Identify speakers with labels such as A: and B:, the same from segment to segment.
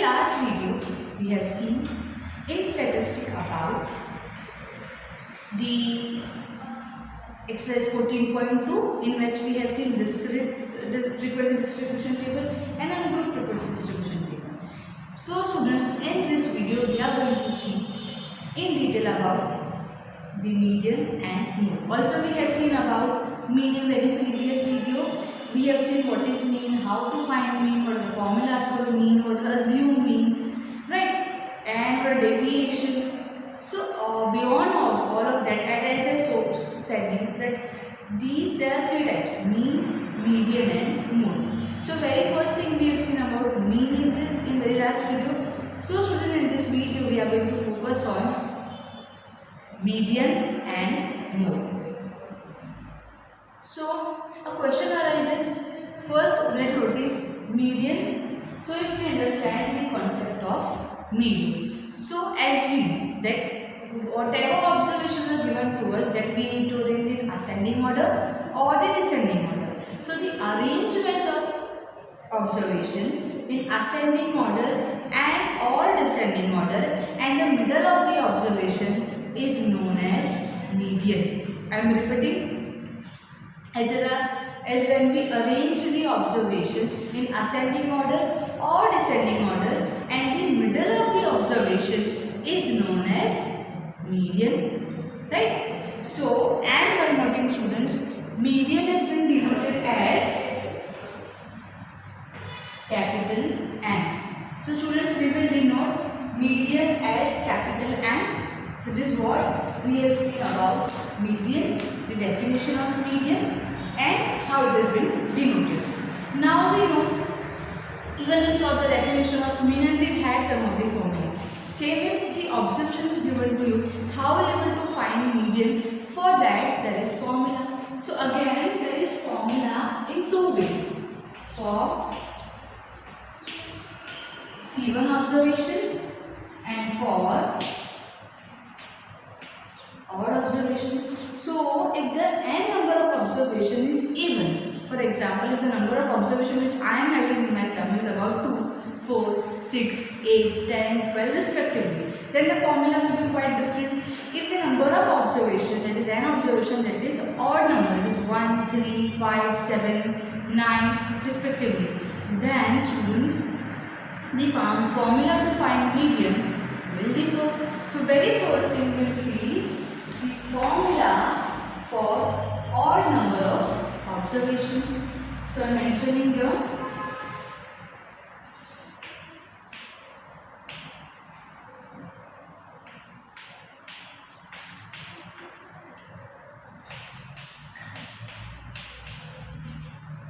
A: last video, we have seen in statistic about the exercise 14.2, in which we have seen discrete frequency distribution table and ungroup frequency distribution table. So students, in this video we are going to see in detail about the median and mode. Also we have seen about mean in very previous video. We have seen what is mean, how to find mean, what are the formulas for the mean, what are assumed mean, right, and what are deviation. So beyond all of that, and as I said you that there are three types: mean, median and mode. So very first thing we have seen about mean in very last video. So students, in this video we are going to focus on median and mode. So a question arises. First, let us notice median. So if we understand the concept of median, so as we know that whatever observations are given to us, that we need to arrange in ascending order or the descending order. So the arrangement of observation in ascending order and or descending order, and the middle of the observation is known as median. I am repeating. As when we arrange the observation in ascending order or descending order, and the middle of the observation is known as median, right? So, and one more thing students, median has been denoted as capital N. So students, we will denote median as capital N. That is what we have seen about median, the definition of median, and how it has been denoted. Now we know, even we saw the definition of mean and it had some of the formula. Same if the observation is given to you, how will you able to find median? For that there is formula. So again there is formula in two ways. For even observation and for odd observation. So if the n number of observation is even, for example, if the number of observation which I am having in my sum is about 2, 4, 6, 8, 10, 12 respectively, then the formula will be quite different. If the number of observation, that is n observation, that is odd number, is 1, 3, 5, 7, 9 respectively, then students, the formula to find median will differ. So very first thing we will see the formula for odd number of observation. So I am mentioning here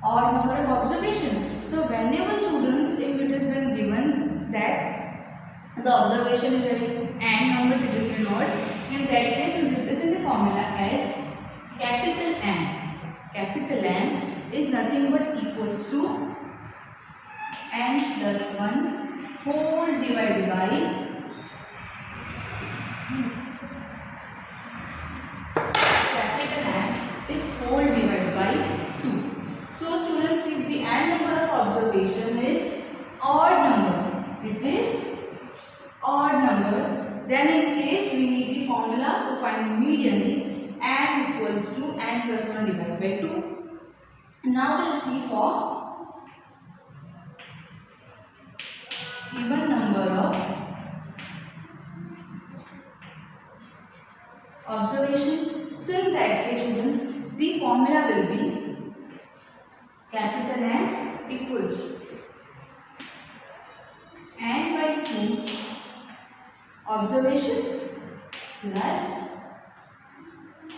A: odd number of observation. So whenever students, if it is been given that the observation is having n numbers, it is been odd, in that case we represent the formula as capital N. Capital N is nothing but equals to n plus 1 whole divided by capital N is whole divided by 2. So students, if the n number of observation is odd number, it is odd number, then in case we need the formula to find the median is n equals to n plus 1 divided by 2. Now we will see for even number of observation. So in that case students, the formula will be capital N equals n by 2 observation plus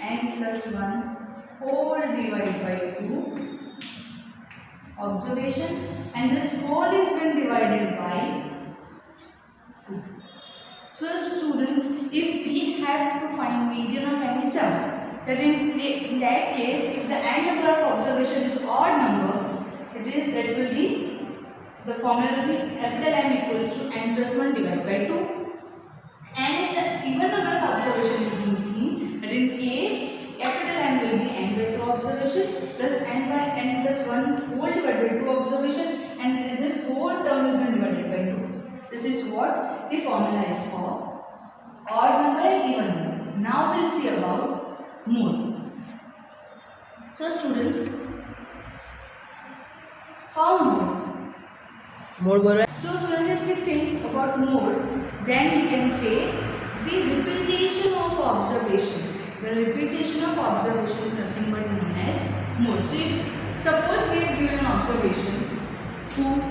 A: n plus 1 whole divided by 2 observation, and this whole is been divided by 2. So students, if we have to find median of any sum, that in that case, if the n number of observation is odd number, that will be, the formula will be capital M equals to n plus 1 divided by 2. And if the even number of observation is being seen, that in case capital N will be n by 2 observation plus n by n plus 1 whole divided by 2 observation, and this whole term is been divided by 2. This is what the formula is for. Odd number and even number. Now we'll see about mode. So students, for mode. So students, if we think about mode, then we can say the repetition of observation. The repetition of observation is nothing but known as mode. So suppose we have given an observation 2,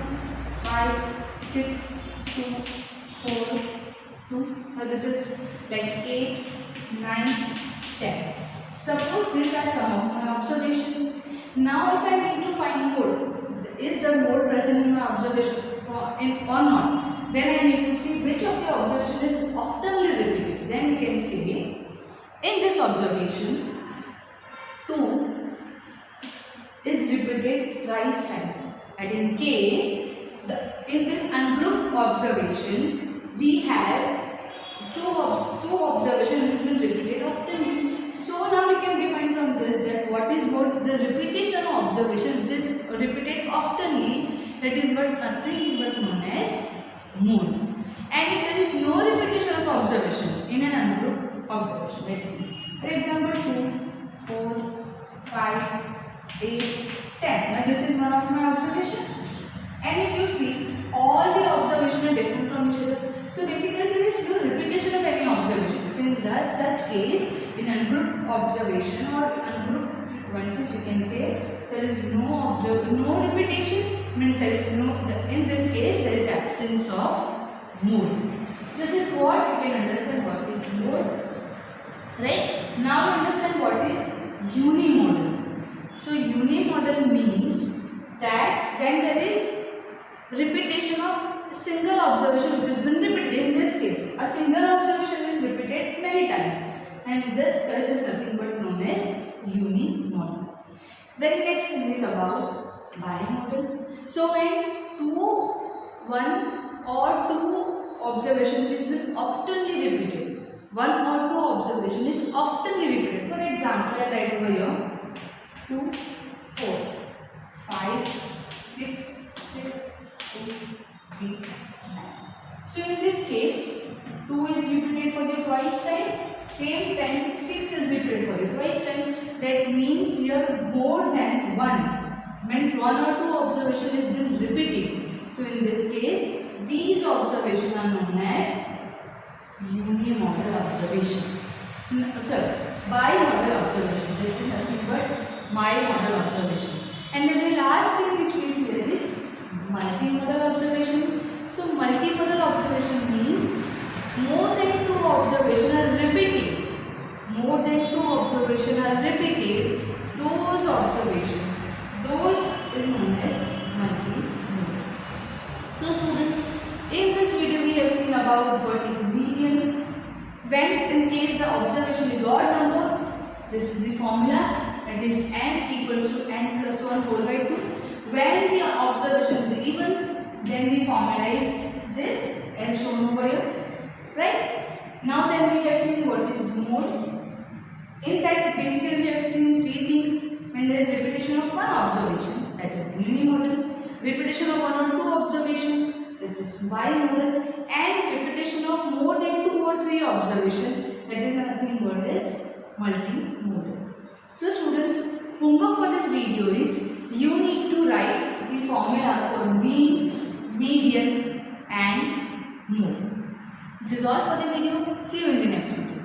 A: 5, 6, 2, 4, 2. Now this is like 8, 9, 10. Suppose these are some of my observation. Now if I need to find mode, is the mode present in my observation or not? Then I need to see which of the observation is oftenly repeated. Then we can say in this observation 2 is repeated thrice time, and in case in this ungrouped observation we have two observations which has been repeated often. So now we can define from this that what is mode? The repetition of observation which is repeated oftenly, that is nothing but known as mode. And if there is no repetition of observation in an ungrouped observation, let's see. For example, 2, 4, 5, 8, 10. Now this is one of my observation. And if you see, all the observations are different from each other. So basically there is no repetition of any observation. So in such case, in ungrouped observation or ungrouped frequencies, you can say there is no repetition, means there is no, in this case there is absence of mode. This is what we can understand what is mode. Right? Now we understand what is unimodal. So unimodal means that when there is repetition of single observation which has been repeated. In this case, a single observation is repeated many times, and this case is nothing but known as unimodal. Very next thing is about bimodal. So when one or two observation is been oftenly repeated, one or two observation is oftenly repeated. For example, I write over here 2, 4, 5, 6, 6, 2, 3, 9. So in this case, 2 is repeated for the twice time. Same time, 6 is repeated for the twice time. That means here more than one. Means one or two observation is been repeated. So in this case, these observations are known as unimodal observation. Sorry, bimodal observation. That is nothing but bimodal observation. And then the last thing which we see here is multimodal observation. So multimodal observation means more than two observations are repeated. More than two observations are repeated. Those observations, those is known as multimodal. So students, in this video we have seen about what is median. When in case the observation is odd number, this is the formula. That is n equals to n plus 1 whole by 2. When the observation is even, then we formalize this as shown over here. Right? Now then we have seen what is mode. In that basically we have seen three things. When there is repetition of one observation, that is unimodal. Repetition of one or two observation, that is bimodal. And repetition of more than 2 or 3 observation, that is nothing but is multimodal. So students, homework for this video is you need to write the formula for mean, median and mode. This is all for the video. See you in the next video.